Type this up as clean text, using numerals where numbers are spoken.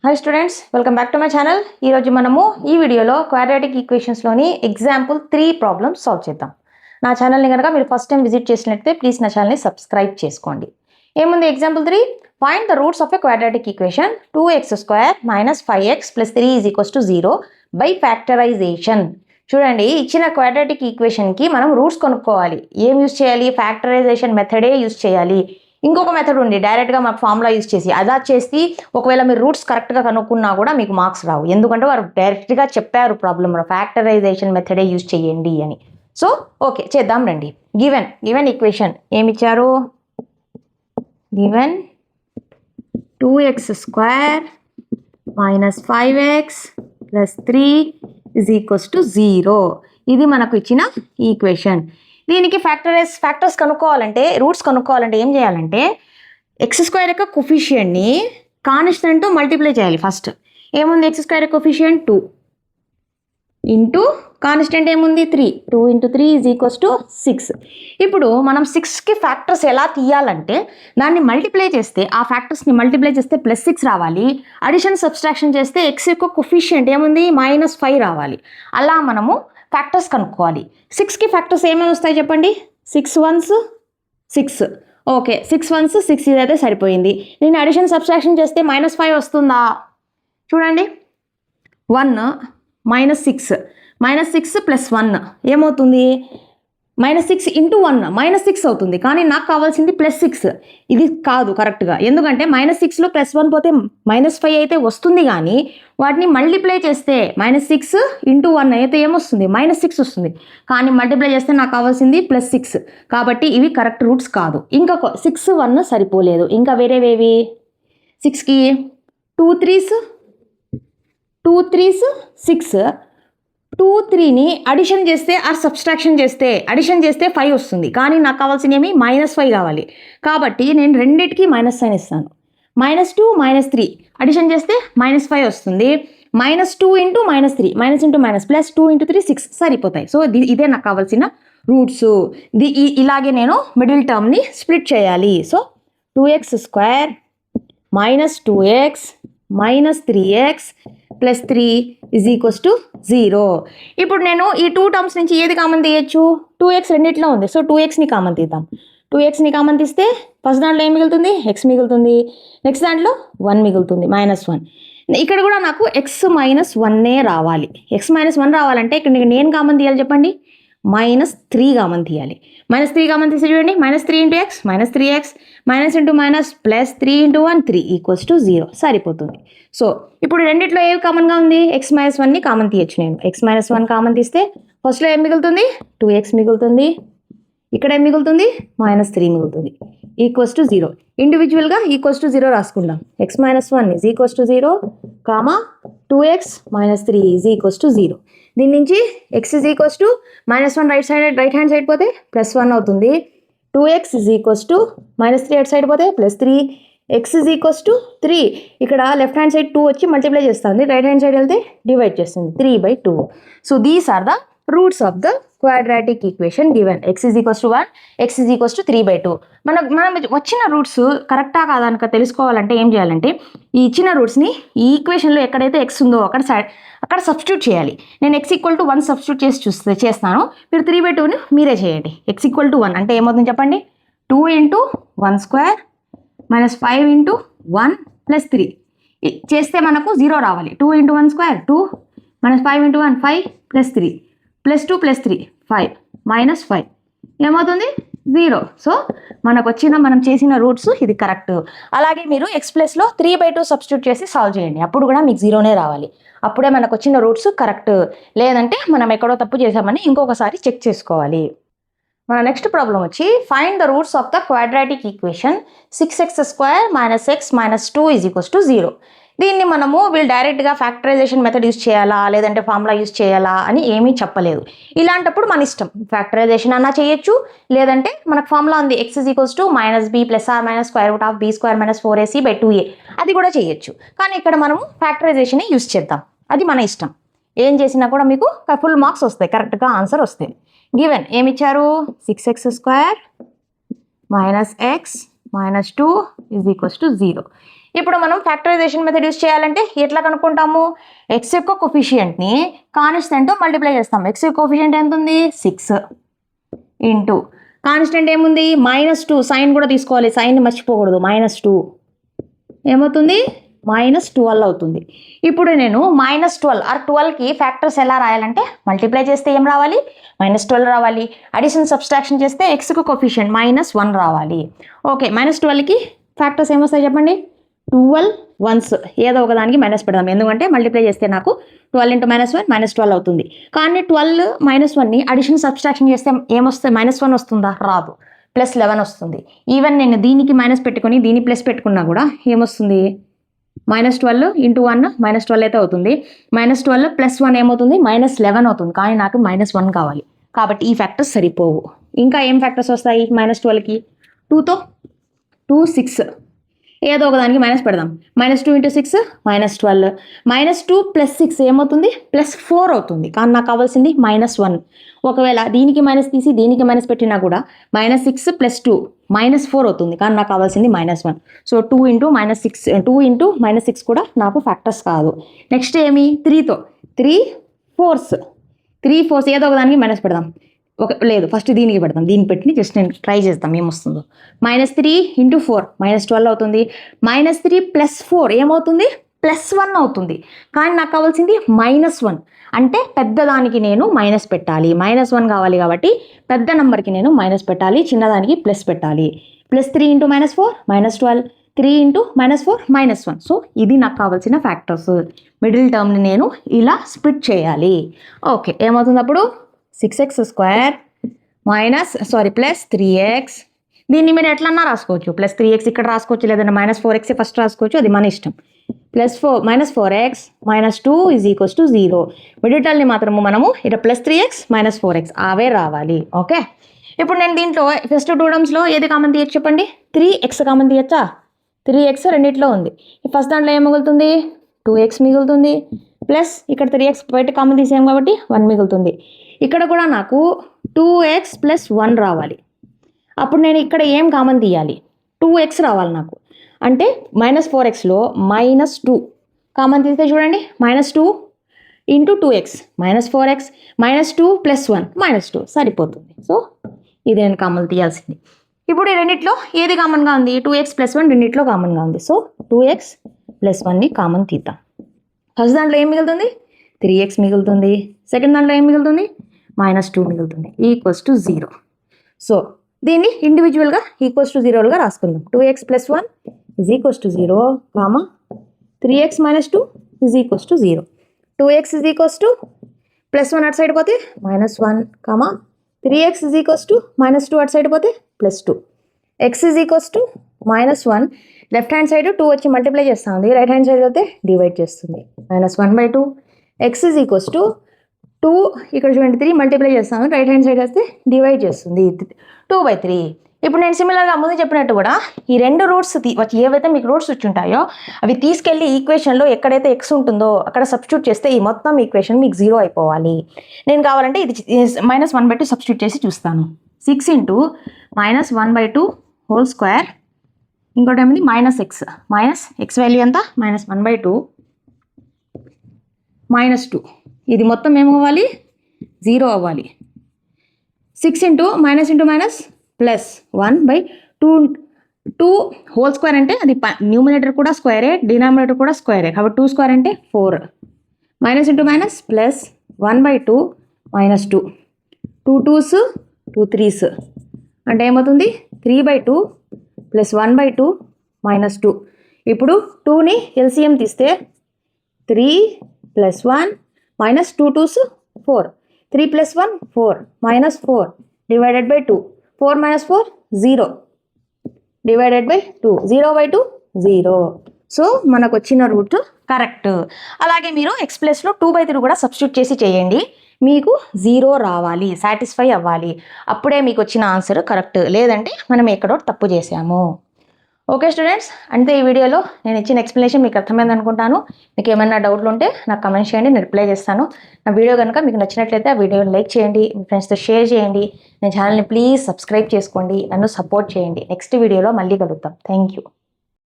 Hi students, welcome back to my channel. ఈరోజు మనము ఈ వీడియోలో క్వాడ్రాటిక్ ఈక్వేషన్స్లోని ఎగ్జాంపుల్ 3 ప్రాబ్లమ్స్ సాల్వ్ చేద్దాం. నా ఛానల్ని కనుక మీరు ఫస్ట్ టైం విజిట్ చేసినట్లయితే ప్లీజ్ నా ఛానల్ని సబ్స్క్రైబ్ చేసుకోండి. ఏముంది example 3, find the roots of a quadratic equation 2x² - 5x + 3 = 0 by factorization. చూడండి, ఇచ్చిన క్వాడ్రాటిక్ ఈక్వేషన్కి మనం రూట్స్ కనుక్కోవాలి. ఏం యూజ్ చేయాలి? ఫ్యాక్టరైజేషన్ మెథడే యూజ్ చేయాలి. ఇంకొక మెథడ్ ఉంది, డైరెక్ట్గా మాకు ఫార్ములా యూజ్ చేసి అదా చేసి ఒకవేళ మీరు రూట్స్ కరెక్ట్గా కనుక్కున్నా కూడా మీకు మార్క్స్ రావు. ఎందుకంటే వారు డైరెక్ట్గా చెప్పారు ప్రాబ్లంలో ఫ్యాక్టరైజేషన్ మెథడే యూజ్ చేయండి అని. సో ఓకే, చేద్దాం రండి. గివెన్ ఈక్వేషన్ ఏమిచ్చారు? Given 2x² - 5x + 3 = 0. ఇది మనకు ఇచ్చిన ఈక్వేషన్. దీనికి ఫ్యాక్టర్స్ కనుక్కోవాలంటే, రూట్స్ కనుక్కోవాలంటే ఏం చేయాలంటే x² యొక్క కొఫిషియంట్ని కాన్స్టెంట్తో మల్టిప్లై చేయాలి. ఫస్ట్ ఏముంది? x² యొక్క కొఫిషియంట్ 2 ఇంటూ కాన్స్టెంట్ ఏముంది? 3. 2 × 3 = 6. ఇప్పుడు మనం 6కి ఫ్యాక్టర్స్ ఎలా తీయాలంటే దాన్ని మల్టిప్లై చేస్తే, ఆ ఫ్యాక్టర్స్ని మల్టిప్లై చేస్తే +6 రావాలి. అడిషన్ సబ్స్ట్రాక్షన్ చేస్తే x యొక్క కొఫిషియంట్ ఏముంది? -5 రావాలి. అలా మనము ఫ్యాక్టర్స్ కనుక్కోవాలి. 6కి ఫ్యాక్టర్స్ ఏమేమి వస్తాయి చెప్పండి? 6 1s 6. ఓకే, 6 1s 6 ఇదైతే సరిపోయింది. నేను అడిషన్ సబ్స్ట్రాక్షన్ చేస్తే -5 వస్తుందా? చూడండి, 1 - 6 -6 + 1 ఏమవుతుంది? -6 × 1 -6 అవుతుంది. కానీ నాకు కావాల్సింది +6. ఇది కాదు కరెక్ట్గా, ఎందుకంటే -6లో +1 పోతే -5 అయితే వస్తుంది. కానీ వాటిని మల్టిప్లై చేస్తే -6 × 1 అయితే ఏమొస్తుంది? -6 వస్తుంది. కానీ మల్టిప్లై చేస్తే నాకు కావాల్సింది +6. కాబట్టి ఇవి కరెక్ట్ రూట్స్ కాదు. ఇంకా 6 1 సరిపోలేదు. ఇంకా వేరేవేవి? 6కి 2 3s 6. 2 3ని అడిషన్ చేస్తే ఆర్ సబ్స్ట్రాక్షన్ చేస్తే, అడిషన్ చేస్తే 5 వస్తుంది. కానీ నాకు కావాల్సిన ఏమి? -5 కావాలి. కాబట్టి నేను రెండింటికి మైనస్ సైన్ ఇస్తాను. -2 -3 అడిషన్ చేస్తే -5 వస్తుంది. -2 × -3 -2 × 3 6 సరిపోతాయి. సో ఇదే నాకు కావాల్సిన రూట్స్. ఇలాగే నేను మిడిల్ టర్మ్ని స్ప్లిట్ చేయాలి. So 2x² - 2x - 3x + 3 = 0. ఇప్పుడు నేను ఈ 2 టర్మ్స్ నుంచి ఏది కామన్ తీయచ్చు? 2x రెండిట్లో ఉంది. సో 2xని కామన్ తీద్దాం. 2xని కామన్ తీస్తే ఫస్ట్ దాంట్లో ఏం మిగులుతుంది? x మిగులుతుంది. నెక్స్ట్ దాంట్లో 1 మిగులుతుంది, -1. ఇక్కడ కూడా నాకు x - 1 రావాలి. x - 1 రావాలంటే ఇక్కడ నేను కామన్ తీయాలి చెప్పండి? -3 కామన్ తీయాలి. -3 కామన్ తీసి చూడండి, -3 × x -3x -× +3 × 1 3 = 0 సరిపోతుంది. సో ఇప్పుడు రెండిట్లో ఏవి కామన్గా ఉంది? x - 1ని కామన్ తీయచ్చు నేను. x - 1 కామన్ తీస్తే ఫస్ట్లో ఏం మిగులుతుంది? 2x మిగులుతుంది. ఇక్కడ ఏం మిగులుతుంది? -3 మిగులుతుంది. = 0. ఇండివిజువల్గా =0 రాసుకుందాం. x - 1 = 0, 2x - 3 = 0. దీని నుంచి x -1 రైట్ హ్యాండ్ సైడ్ పోతే +1 అవుతుంది. 2x -3 అటు సైడ్ పోతే +3. x 3. ఇక్కడ లెఫ్ట్ హ్యాండ్ సైడ్ 2 వచ్చి మల్టిప్లై చేస్తుంది. రైట్ హ్యాండ్ సైడ్ వెళ్తే డివైడ్ చేస్తుంది. 3/2. So these are the roots of the quadratic equation given. x 1, x 3/2. మనం వచ్చిన రూట్స్ కరెక్టా కాదా కనుక తెలుసుకోవాలంటే ఏం చేయాలంటే, ఈ ఇచ్చిన రూట్స్ని ఈ ఈక్వేషన్లో ఎక్కడైతే x ఉందో అక్కడ సబ్స్టిట్యూట్ చేయాలి. నేను x = 1 సబ్స్టిట్యూట్ చేసి చేస్తాను. మీరు 3/2ని మీరే చేయండి. x = 1 అంటే ఏమవుతుంది చెప్పండి? 2 × 1² - 5 × 1 + 3 చేస్తే మనకు 0 రావాలి. 2 × 1² 2 - 5 × 1 5 + 3 +2 + 3 5 -5 ఏమవుతుంది? 0. సో మనం చేసిన రూట్స్ ఇది కరెక్ట్. అలాగే మీరు x+లో 3/2 సబ్స్టిట్యూట్ చేసి సాల్వ్ చేయండి. అప్పుడు కూడా మీకు 0నే రావాలి. అప్పుడే మనకు వచ్చిన రూట్స్ కరెక్ట్. లేదంటే మనం ఎక్కడో తప్పు చేసామని ఇంకొకసారి చెక్ చేసుకోవాలి. మన నెక్స్ట్ ప్రాబ్లం వచ్చి find the roots of the quadratic equation 6x² - x - 2 = 0. దీన్ని మనము డైరెక్ట్గా ఫ్యాక్టరైజేషన్ మెథడ్ యూజ్ చేయాలా లేదంటే ఫార్ములా యూజ్ చేయాలా అని ఏమీ చెప్పలేదు. ఇలాంటప్పుడు మన ఇష్టం, ఫ్యాక్టరైజేషన్ అన్నా చేయొచ్చు, లేదంటే మనకు ఫార్ములా ఉంది x - b ± √b² - 4ac/2a అది కూడా చేయొచ్చు. కానీ ఇక్కడ మనము ఫ్యాక్టరైజేషన్ యూజ్ చేద్దాం. అది మన ఇష్టం. ఏం చేసినా కూడా మీకు ఫుల్ మార్క్స్ వస్తాయి, కరెక్ట్గా ఆన్సర్ వస్తాయి. గివెన్ ఏమిచ్చారు? 6x² - x - 2 = 0. ఇప్పుడు మనం ఫ్యాక్టరైజేషన్ మెథడ్ యూస్ చేయాలంటే ఎట్లా కనుక్కుంటాము? ఎక్స్ యొక్క కోఫిషియంట్ని కాన్స్టెంట్తో మల్టిప్లై చేస్తాం. ఎక్స్ యొక్క కోఫిషియంట్ ఎంత ఉంది? 6 ఇంటూ కాన్స్టెంట్ ఏముంది? -2. సైన్ కూడా తీసుకోవాలి, సైన్ని మర్చిపోకూడదు. -2 ఏమవుతుంది? -12 అవుతుంది. ఇప్పుడు నేను -12 ఆర్ 12కి ఫ్యాక్టర్స్ ఎలా రాయాలంటే మల్టిప్లై చేస్తే ఏం రావాలి? -12 రావాలి. అడిషన్ సబ్స్ట్రాక్షన్ చేస్తే ఎక్స్కు కోఫిషియంట్ -1 రావాలి. ఓకే, -12కి ఫ్యాక్టర్స్ ఏమొస్తాయి చెప్పండి? 12 వన్స్ ఏదో ఒక దానికి మైనస్ పెడదాం, ఎందుకంటే మల్టిప్లై చేస్తే నాకు 12 × -1 -12 అవుతుంది. కానీ 12 -1ని అడిషన్ సబ్స్ట్రాక్షన్ చేస్తే ఏమొస్తుంది? -1 వస్తుందా? రాదు. +11 వస్తుంది. ఈవెన్ నేను దీనికి మైనస్ పెట్టుకొని దీన్ని ప్లస్ పెట్టుకున్నా కూడా ఏమొస్తుంది? -12 × 1 -12 అయితే అవుతుంది. -12 + 1 ఏమవుతుంది? -11 అవుతుంది. కానీ నాకు -1 కావాలి, కాబట్టి ఈ ఫ్యాక్టర్స్ సరిపోవు. ఇంకా ఏం ఫ్యాక్టర్స్ వస్తాయి -12కి? 2తో 2 6 ఏదో ఒక దానికి మైనస్ పెడదాం. -2 × 6 -12. -2 + 6 ఏమవుతుంది? +4 అవుతుంది. కానీ నాకు కావాల్సింది -1. ఒకవేళ దీనికి మైనస్ తీసి దీనికి మైనస్ పెట్టినా కూడా -6 + 2 -4 అవుతుంది. కానీ నాకు కావాల్సింది -1. సో 2 × -6 కూడా నాకు ఫ్యాక్టర్స్ కాదు. నెక్స్ట్ ఏమి? 3తో 3 4 ఏదో ఒక దానికి మైనస్ పెడదాం. లేదు, ఫస్ట్ దీనికి పెడతాం. దీన్ని పెట్టి జస్ట్ నేను ట్రై చేద్దాం ఏమొస్తుందో. -3 × 4 -12 అవుతుంది. -3 + 4 ఏమవుతుంది? +1 అవుతుంది. కానీ నాకు కావాల్సింది -1. అంటే పెద్దదానికి నేను మైనస్ పెట్టాలి. -1 కావాలి కాబట్టి పెద్ద నెంబర్కి నేను మైనస్ పెట్టాలి, చిన్నదానికి ప్లస్ పెట్టాలి. +3 × -4 -12, 3 × -4 -1. సో ఇది నాకు కావాల్సిన ఫ్యాక్టర్స్. మిడిల్ టర్మ్ని నేను ఇలా స్ప్లిట్ చేయాలి. ఓకే, ఏమవుతుంది అప్పుడు? 6x² +3x. దీన్ని మీరు ఎట్లన్నా రాసుకోవచ్చు. +3x ఇక్కడ రాసుకోవచ్చు, లేదంటే -4x ఫస్ట్ రాసుకోవచ్చు, అది మన ఇష్టం. -4x -2 = 0. మిడిల్ టర్మ్ని మాత్రము మనము ఇక్కడ +3x -4x అవే రావాలి. ఓకే, ఇప్పుడు నేను దీంట్లో ఫస్ట్ 2 టర్మ్స్లో ఏది కామన్ తీయచ్చు చెప్పండి? 3x కామన్ తీయచ్చా? 3x రెండిట్లో ఉంది. ఫస్ట్ దాంట్లో ఏం మిగులుతుంది? 2x మిగులుతుంది. ప్లస్ ఇక్కడ 3x బయట కామన్ తీసాం కాబట్టి 1 మిగులుతుంది. ఇక్కడ కూడా నాకు 2x + 1 రావాలి. అప్పుడు నేను ఇక్కడ ఏం కామన్ తీయాలి? 2x రావాలి నాకు. అంటే -4xలో -2 కామన్ తీస్తే చూడండి, -2 × 2x -4x -2 + 1 -2 సరిపోతుంది. సో ఇది నేను కామన్ తీయాల్సింది. ఇప్పుడు ఈ రెండిట్లో ఏది కామన్గా ఉంది? 2x + 1 రెండిట్లో కామన్గా ఉంది. సో 2x + 1ని కామన్ తీద్దాం. ఫస్ట్ దాంట్లో ఏం మిగులుతుంది? 3x మిగులుతుంది. సెకండ్ దాంట్లో ఏం మిగులుతుంది? -2 మిగులుతుంది. = 0. సో దీన్ని ఇండివిజువల్గా =0గా రాసుకుందాం. 2x + 1 = 0, 3x - 2 = 0. 2x +1 అటు సైడ్ పోతే -1, 3x -2 అటు సైడ్ పోతే +2. x -1 లెఫ్ట్ హ్యాండ్ సైడ్ 2 వచ్చి మల్టిప్లై చేస్తూ ఉంది, రైట్ హ్యాండ్ సైడ్ అయితే డివైడ్ చేస్తుంది. -1/2. x = 2 ఇక్కడ చూడండి 3 మల్టిప్లై చేస్తాను, రైట్ హ్యాండ్ సైడ్ వస్తే డివైడ్ చేస్తుంది 2/3. ఇప్పుడు నేను సిమిలర్గా ముందు చెప్పినట్టు కూడా ఈ రెండు రూట్స్ ఏవైతే మీకు రూట్స్ వచ్చి ఉంటాయో అవి తీసుకెళ్ళి ఈక్వేషన్లో ఎక్కడైతే ఎక్స్ ఉంటుందో అక్కడ సబ్స్టిట్యూట్ చేస్తే ఈ మొత్తం ఈక్వేషన్ మీకు 0 అయిపోవాలి. నేను కావాలంటే ఇది -1/2 సబ్స్టిట్యూట్ చేసి చూస్తాను. 6 × -1/2 హోల్ స్క్వేర్, ఇంకోటి ఏమిటి? -x వాల్యూ ఎంత? -1/2 -2. ఇది మొత్తం ఏమవ్వాలి? 0 అవ్వాలి. 6 × -1/2 హోల్ స్క్వేర్ అంటే అది న్యూమినేటర్ కూడా స్క్వేరే, డినామినేటర్ కూడా స్క్వేరే, కాబట్టి 2 స్క్వేర్ అంటే 4. -× -1/2 -2. 2 2s 2 3s అంటే ఏమవుతుంది? 3/2 + 1/2 -2. ఇప్పుడు 2ని LCM తీస్తే 3 + 1 -2 2s 4. 3 + 1 4 -4 /2. 4 - 4 0 /2. 0/2 0. సో మనకు వచ్చిన రూట్ కరెక్ట్. అలాగే మీరు x ప్లస్లో 2/3 కూడా సబ్స్టిట్యూట్ చేసి చేయండి. మీకు 0 రావాలి, సాటిస్ఫై అవ్వాలి. అప్పుడే మీకు వచ్చిన ఆన్సర్ కరెక్ట్, లేదంటే మనం ఎక్కడో తప్పు చేసాము. ఓకే స్టూడెంట్స్, అంటే ఈ వీడియోలో నేను ఇచ్చిన ఎక్స్ప్లెనేషన్ మీకు అర్థమైంది అనుకుంటాను. మీకు ఏమైనా డౌట్లు ఉంటే నాకు కమెంట్ చేయండి, నేను రిప్లై చేస్తాను. నా వీడియో కనుక మీకు నచ్చినట్లయితే ఆ వీడియోని లైక్ చేయండి, మీ ఫ్రెండ్స్తో షేర్ చేయండి. నా ఛానల్ని ప్లీజ్ సబ్స్క్రైబ్ చేసుకోండి, నన్ను సపోర్ట్ చేయండి. నెక్స్ట్ వీడియోలో మళ్ళీ కలుద్దాం. Thank you.